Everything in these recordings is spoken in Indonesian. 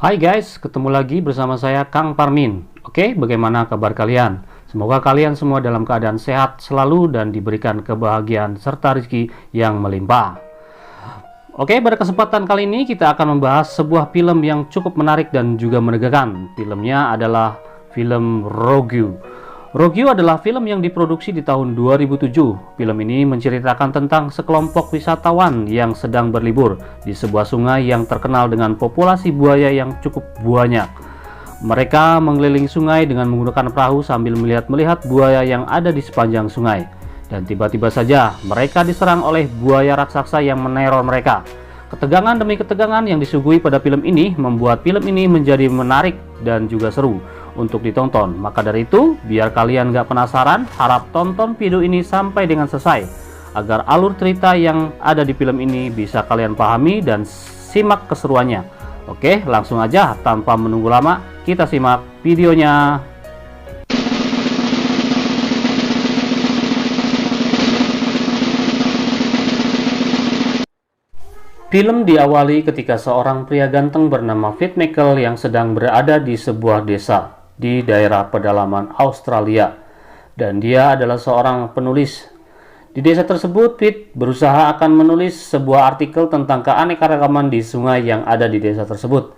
Hai guys, ketemu lagi bersama saya Kang Parmin. Oke, bagaimana kabar kalian? Semoga kalian semua dalam keadaan sehat selalu dan diberikan kebahagiaan serta rezeki yang melimpah. Oke, pada kesempatan kali ini kita akan membahas sebuah film yang cukup menarik dan juga menegangkan. Filmnya adalah film Rogue. Rogue adalah film yang diproduksi di tahun 2007. Film ini menceritakan tentang sekelompok wisatawan yang sedang berlibur di sebuah sungai yang terkenal dengan populasi buaya yang cukup banyak. Mereka mengelilingi sungai dengan menggunakan perahu sambil melihat buaya yang ada di sepanjang sungai. Dan tiba-tiba saja mereka diserang oleh buaya raksasa yang meneror mereka. Ketegangan demi ketegangan yang disuguhi pada film ini membuat film ini menjadi menarik dan juga seru untuk ditonton. Maka dari itu, biar kalian gak penasaran, harap tonton video ini sampai dengan selesai agar alur cerita yang ada di film ini bisa kalian pahami dan simak keseruannya. Oke, langsung aja tanpa menunggu lama, kita simak videonya. Film diawali ketika seorang pria ganteng bernama Pete Michael yang sedang berada di sebuah desa di daerah pedalaman Australia, dan dia adalah seorang penulis. Di desa tersebut, Pete berusaha akan menulis sebuah artikel tentang keanekaragaman di sungai yang ada di desa tersebut.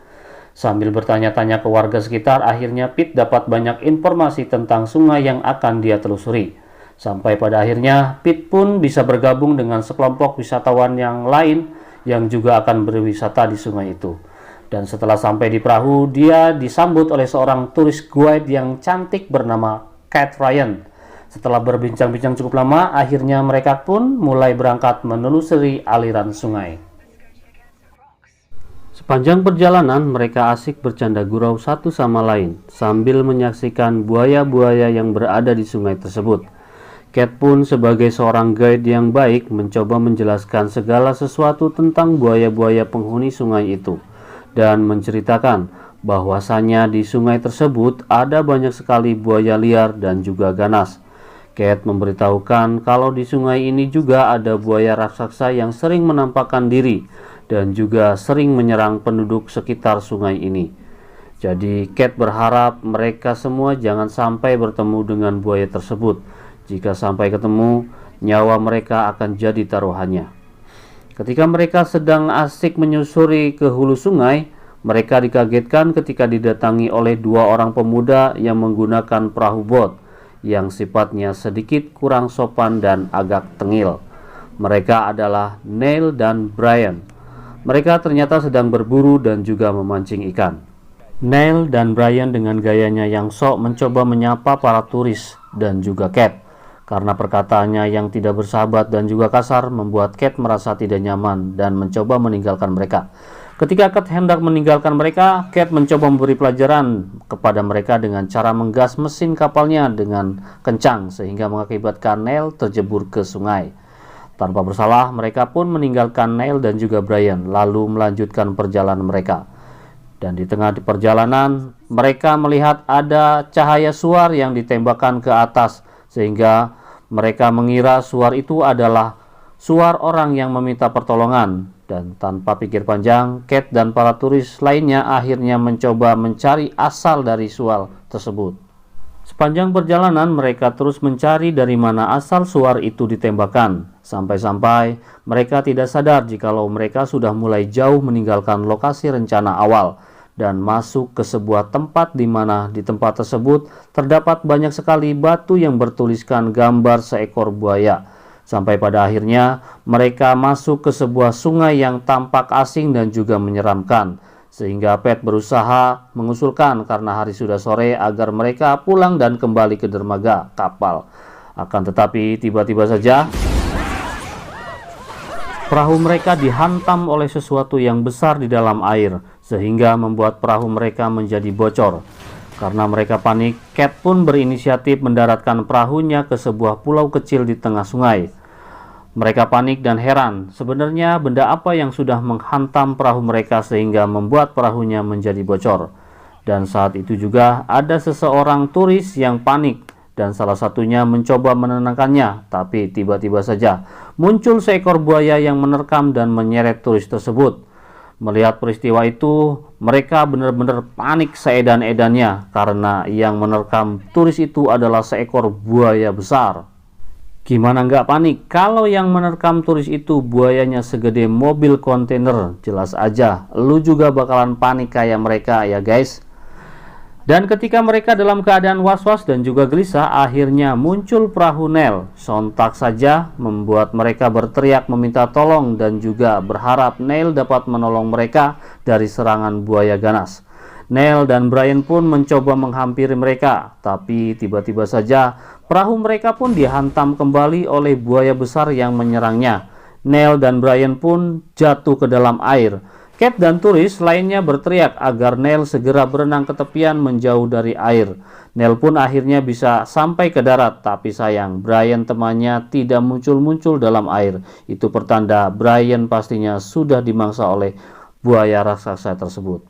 Sambil bertanya-tanya ke warga sekitar, akhirnya Pete dapat banyak informasi tentang sungai yang akan dia telusuri. Sampai pada akhirnya, Pete pun bisa bergabung dengan sekelompok wisatawan yang lain yang juga akan berwisata di sungai itu. Dan setelah sampai di perahu, dia disambut oleh seorang turis guide yang cantik bernama Cat Ryan. Setelah berbincang-bincang cukup lama, akhirnya mereka pun mulai berangkat menelusuri aliran sungai. Sepanjang perjalanan, mereka asik bercanda gurau satu sama lain sambil menyaksikan buaya-buaya yang berada di sungai tersebut. Cat pun sebagai seorang guide yang baik mencoba menjelaskan segala sesuatu tentang buaya-buaya penghuni sungai itu dan menceritakan bahwasanya di sungai tersebut ada banyak sekali buaya liar dan juga ganas. Cat memberitahukan kalau di sungai ini juga ada buaya raksasa yang sering menampakkan diri dan juga sering menyerang penduduk sekitar sungai ini. Jadi Cat berharap mereka semua jangan sampai bertemu dengan buaya tersebut. Jika sampai ketemu, nyawa mereka akan jadi taruhannya. Ketika mereka sedang asik menyusuri ke hulu sungai, mereka dikagetkan ketika didatangi oleh dua orang pemuda yang menggunakan perahu bot yang sifatnya sedikit kurang sopan dan agak tengil. Mereka adalah Neil dan Brian. Mereka ternyata sedang berburu dan juga memancing ikan. Neil dan Brian dengan gayanya yang sok mencoba menyapa para turis dan juga Cat. Karena perkataannya yang tidak bersahabat dan juga kasar membuat Cat merasa tidak nyaman dan mencoba meninggalkan mereka. Ketika Cat hendak meninggalkan mereka, Cat mencoba memberi pelajaran kepada mereka dengan cara menggas mesin kapalnya dengan kencang sehingga mengakibatkan Neil terjebur ke sungai. Tanpa bersalah, mereka pun meninggalkan Neil dan juga Brian lalu melanjutkan perjalanan mereka. Dan di tengah perjalanan, mereka melihat ada cahaya suar yang ditembakkan ke atas sehingga mereka mengira suar itu adalah suar orang yang meminta pertolongan. Dan tanpa pikir panjang, Cat dan para turis lainnya akhirnya mencoba mencari asal dari suar tersebut. Sepanjang perjalanan mereka terus mencari dari mana asal suar itu ditembakkan. Sampai-sampai mereka tidak sadar jikalau mereka sudah mulai jauh meninggalkan lokasi rencana awal dan masuk ke sebuah tempat di mana di tempat tersebut terdapat banyak sekali batu yang bertuliskan gambar seekor buaya. Sampai pada akhirnya mereka masuk ke sebuah sungai yang tampak asing dan juga menyeramkan. Sehingga Pete berusaha mengusulkan karena hari sudah sore agar mereka pulang dan kembali ke dermaga kapal. Akan tetapi tiba-tiba saja perahu mereka dihantam oleh sesuatu yang besar di dalam air, sehingga membuat perahu mereka menjadi bocor. Karena mereka panik, Cat pun berinisiatif mendaratkan perahunya ke sebuah pulau kecil di tengah sungai. Mereka panik dan heran, sebenarnya benda apa yang sudah menghantam perahu mereka sehingga membuat perahunya menjadi bocor. Dan saat itu juga ada seseorang turis yang panik dan salah satunya mencoba menenangkannya, tapi tiba-tiba saja muncul seekor buaya yang menerkam dan menyeret turis tersebut. Melihat peristiwa itu, Mereka benar-benar panik seedan-edannya karena yang menerkam turis itu adalah seekor buaya besar. Gimana nggak panik kalau yang menerkam turis itu buayanya segede mobil kontainer? Jelas aja lu juga bakalan panik kayak mereka ya guys. Dan ketika mereka dalam keadaan was-was dan juga gelisah, akhirnya muncul perahu Neil. Sontak saja membuat mereka berteriak meminta tolong dan juga berharap Neil dapat menolong mereka dari serangan buaya ganas. Neil dan Brian pun mencoba menghampiri mereka, tapi tiba-tiba saja perahu mereka pun dihantam kembali oleh buaya besar yang menyerangnya. Neil dan Brian pun jatuh ke dalam air. Kate dan turis lainnya berteriak agar Neil segera berenang ke tepian menjauh dari air. Neil pun akhirnya bisa sampai ke darat, tapi sayang Brian temannya tidak muncul-muncul dalam air. Itu pertanda Brian pastinya sudah dimangsa oleh buaya raksasa tersebut.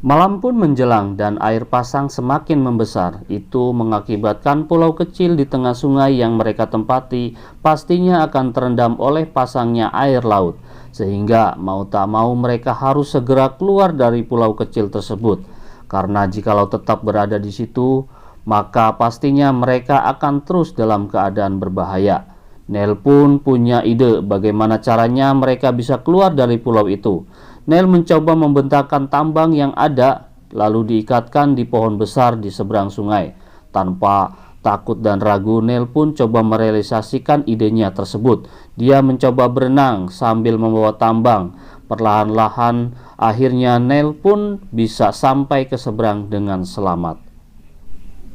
Malam pun menjelang dan air pasang semakin membesar. Itu mengakibatkan pulau kecil di tengah sungai yang mereka tempati pastinya akan terendam oleh pasangnya air laut. Sehingga mau tak mau mereka harus segera keluar dari pulau kecil tersebut. Karena jikalau tetap berada di situ, maka pastinya mereka akan terus dalam keadaan berbahaya. Neil pun punya ide bagaimana caranya mereka bisa keluar dari pulau itu. Neil mencoba membentangkan tambang yang ada lalu diikatkan di pohon besar di seberang sungai. Tanpa takut dan ragu, Neil pun coba merealisasikan idenya tersebut. Dia mencoba berenang sambil membawa tambang. Perlahan-lahan akhirnya Neil pun bisa sampai ke seberang dengan selamat.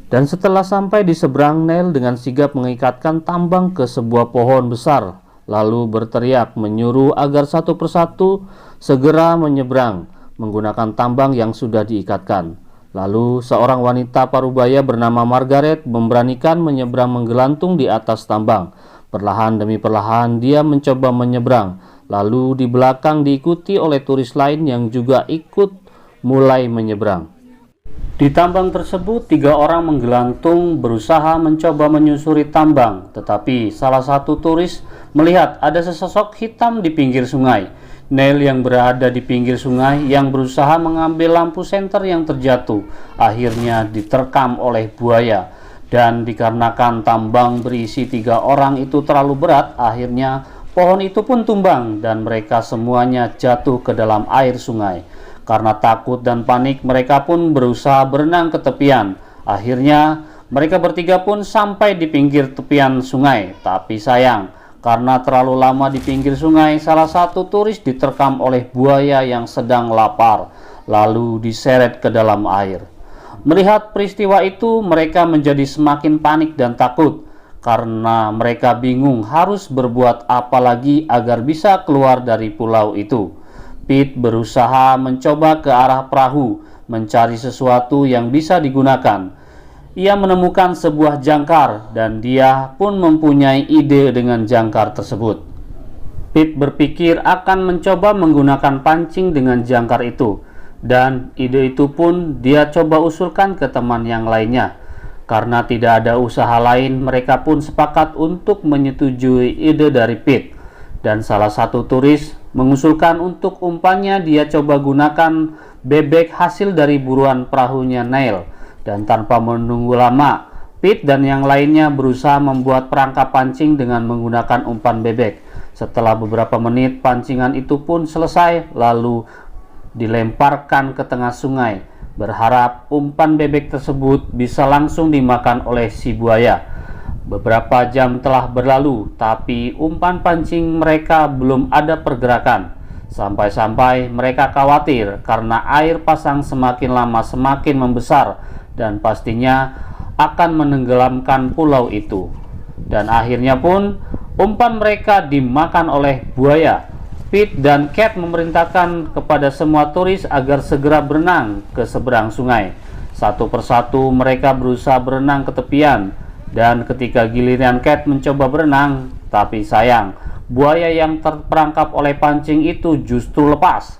Dan setelah sampai di seberang, Neil dengan sigap mengikatkan tambang ke sebuah pohon besar, lalu berteriak menyuruh agar satu persatu segera menyeberang menggunakan tambang yang sudah diikatkan. Lalu seorang wanita parubaya bernama Margaret memberanikan menyeberang menggelantung di atas tambang. Perlahan demi perlahan dia mencoba menyeberang, lalu di belakang diikuti oleh turis lain yang juga ikut mulai menyeberang. Di tambang tersebut 3 orang menggelantung berusaha mencoba menyusuri tambang, tetapi salah satu turis melihat ada sesosok hitam di pinggir sungai. Neil yang berada di pinggir sungai yang berusaha mengambil lampu senter yang terjatuh akhirnya diterkam oleh buaya, dan dikarenakan tambang berisi 3 orang itu terlalu berat, akhirnya pohon itu pun tumbang dan mereka semuanya jatuh ke dalam air sungai. Karena takut dan panik, mereka pun berusaha berenang ke tepian. Akhirnya mereka bertiga pun sampai di pinggir tepian sungai. Tapi sayang, karena terlalu lama di pinggir sungai, salah satu turis diterkam oleh buaya yang sedang lapar, lalu diseret ke dalam air. Melihat peristiwa itu, mereka menjadi semakin panik dan takut, karena mereka bingung harus berbuat apa lagi agar bisa keluar dari pulau itu. Pete berusaha mencoba ke arah perahu, mencari sesuatu yang bisa digunakan. Ia menemukan sebuah jangkar dan dia pun mempunyai ide dengan jangkar tersebut. Pete berpikir akan mencoba menggunakan pancing dengan jangkar itu, dan ide itu pun dia coba usulkan ke teman yang lainnya. Karena tidak ada usaha lain, mereka pun sepakat untuk menyetujui ide dari Pete. Dan salah satu turis mengusulkan untuk umpannya dia coba gunakan bebek hasil dari buruan perahunya Neil. Dan tanpa menunggu lama, Pete dan yang lainnya berusaha membuat perangkap pancing dengan menggunakan umpan bebek. Setelah beberapa menit, pancingan itu pun selesai lalu dilemparkan ke tengah sungai, berharap umpan bebek tersebut bisa langsung dimakan oleh si buaya. Beberapa jam telah berlalu, tapi umpan pancing mereka belum ada pergerakan. Sampai-sampai mereka khawatir karena air pasang semakin lama semakin membesar dan pastinya akan menenggelamkan pulau itu. Dan akhirnya pun umpan mereka dimakan oleh buaya. Pete dan Kate memerintahkan kepada semua turis agar segera berenang ke seberang sungai. Satu persatu mereka berusaha berenang ke tepian. Dan ketika giliran Kate mencoba berenang, tapi sayang, buaya yang terperangkap oleh pancing itu justru lepas.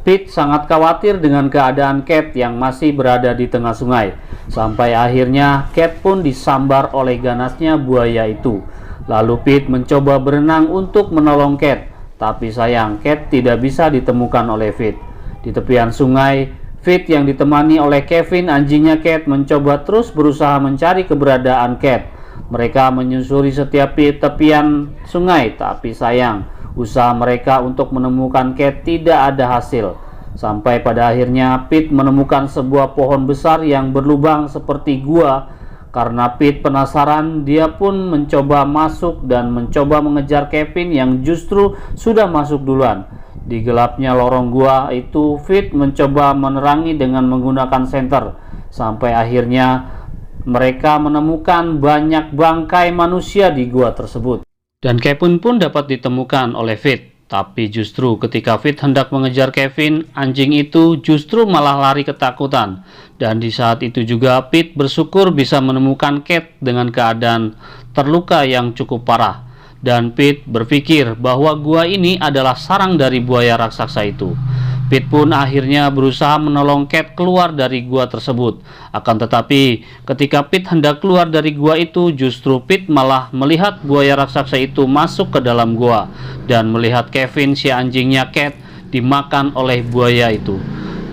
Pete sangat khawatir dengan keadaan Kate yang masih berada di tengah sungai. Sampai akhirnya Kate pun disambar oleh ganasnya buaya itu. Lalu Pete mencoba berenang untuk menolong Kate, tapi sayang Kate tidak bisa ditemukan oleh Pete. Di tepian sungai, Pete yang ditemani oleh Kevin, anjingnya Kate, mencoba terus berusaha mencari keberadaan Kate. Mereka menyusuri setiap tepian sungai, tapi sayang, usaha mereka untuk menemukan Kate tidak ada hasil. Sampai pada akhirnya Pete menemukan sebuah pohon besar yang berlubang seperti gua. Karena Pete penasaran, dia pun mencoba masuk dan mencoba mengejar Kevin yang justru sudah masuk duluan. Di gelapnya lorong gua itu, Pete mencoba menerangi dengan menggunakan senter. Sampai akhirnya mereka menemukan banyak bangkai manusia di gua tersebut. Dan Kevin pun dapat ditemukan oleh Pete. Tapi justru ketika Pete hendak mengejar Kevin, anjing itu justru malah lari ketakutan. Dan di saat itu juga Pete bersyukur bisa menemukan Kate dengan keadaan terluka yang cukup parah. Dan Pete berpikir bahwa gua ini adalah sarang dari buaya raksasa itu. Pete pun akhirnya berusaha menolong Kate keluar dari gua tersebut. Akan tetapi ketika Pete hendak keluar dari gua itu, justru Pete malah melihat buaya raksasa itu masuk ke dalam gua dan melihat Kevin, si anjingnya Kate, dimakan oleh buaya itu.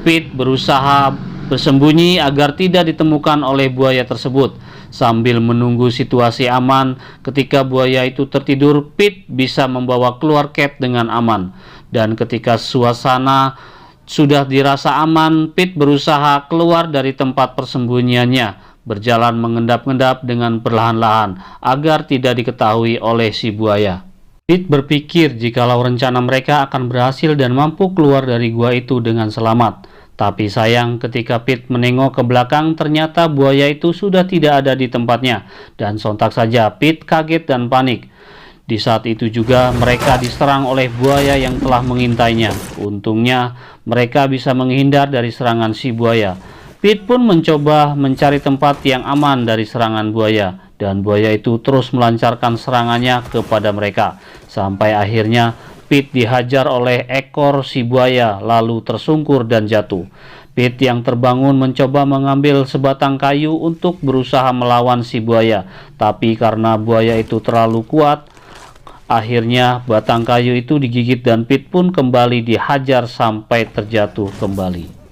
Pete berusaha bersembunyi agar tidak ditemukan oleh buaya tersebut. Sambil menunggu situasi aman, ketika buaya itu tertidur, Pete bisa membawa keluar Kate dengan aman. Dan ketika suasana sudah dirasa aman, Pete berusaha keluar dari tempat persembunyiannya, berjalan mengendap-endap dengan perlahan-lahan agar tidak diketahui oleh si buaya. Pete berpikir jikalau rencana mereka akan berhasil dan mampu keluar dari gua itu dengan selamat. Tapi sayang, ketika Pete menengok ke belakang, ternyata buaya itu sudah tidak ada di tempatnya. Dan sontak saja Pete kaget dan panik. Di saat itu juga mereka diserang oleh buaya yang telah mengintainya. Untungnya mereka bisa menghindar dari serangan si buaya. Pete pun mencoba mencari tempat yang aman dari serangan buaya. Dan buaya itu terus melancarkan serangannya kepada mereka. Sampai akhirnya Pete dihajar oleh ekor si buaya lalu tersungkur dan jatuh. Pete yang terbangun mencoba mengambil sebatang kayu untuk berusaha melawan si buaya. Tapi karena buaya itu terlalu kuat, akhirnya batang kayu itu digigit dan Pete pun kembali dihajar sampai terjatuh kembali.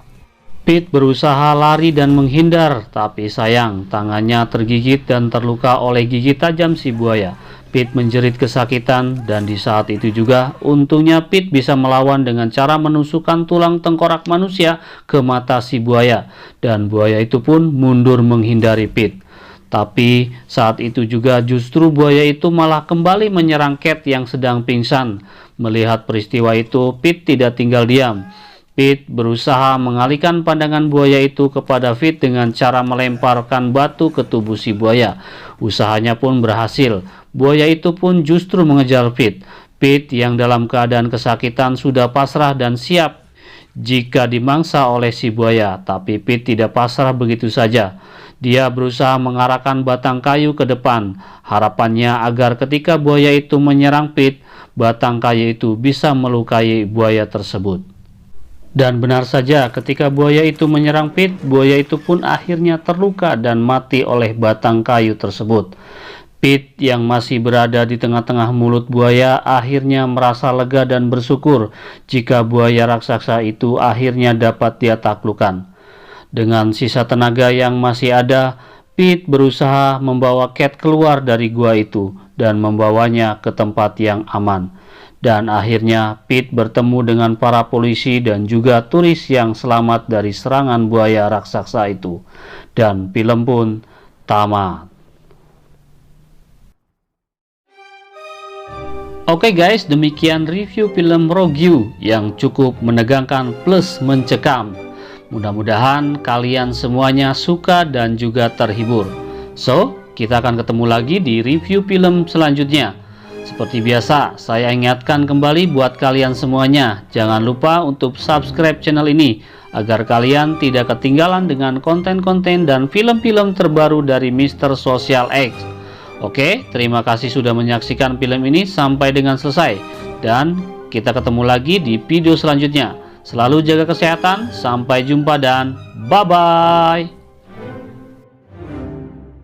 Pete berusaha lari dan menghindar, tapi sayang, tangannya tergigit dan terluka oleh gigi tajam si buaya. Pete menjerit kesakitan, dan di saat itu juga untungnya Pete bisa melawan dengan cara menusukkan tulang tengkorak manusia ke mata si buaya, dan buaya itu pun mundur menghindari Pete. Tapi saat itu juga justru buaya itu malah kembali menyerang Kate yang sedang pingsan. Melihat peristiwa itu, Pete tidak tinggal diam. Pete berusaha mengalihkan pandangan buaya itu kepada Pete dengan cara melemparkan batu ke tubuh si buaya. Usahanya pun berhasil. Buaya itu pun justru mengejar Pete. Pete yang dalam keadaan kesakitan sudah pasrah dan siap jika dimangsa oleh si buaya. Tapi Pete tidak pasrah begitu saja. Dia berusaha mengarahkan batang kayu ke depan. Harapannya agar ketika buaya itu menyerang Pete, batang kayu itu bisa melukai buaya tersebut. Dan benar saja, ketika buaya itu menyerang Pete, buaya itu pun akhirnya terluka dan mati oleh batang kayu tersebut. Pete yang masih berada di tengah-tengah mulut buaya akhirnya merasa lega dan bersyukur jika buaya raksasa itu akhirnya dapat dia taklukkan. Dengan sisa tenaga yang masih ada, Pete berusaha membawa Kate keluar dari gua itu dan membawanya ke tempat yang aman. Dan akhirnya Pete bertemu dengan para polisi dan juga turis yang selamat dari serangan buaya raksasa itu. Dan film pun tamat. Oke guys, demikian review film Rogue yang cukup menegangkan plus mencekam. Mudah-mudahan kalian semuanya suka dan juga terhibur. So, kita akan ketemu lagi di review film selanjutnya. Seperti biasa, saya ingatkan kembali buat kalian semuanya, jangan lupa untuk subscribe channel ini agar kalian tidak ketinggalan dengan konten-konten dan film-film terbaru dari Mr. Social X. Oke, terima kasih sudah menyaksikan film ini sampai dengan selesai, dan kita ketemu lagi di video selanjutnya. Selalu jaga kesehatan, sampai jumpa dan bye-bye.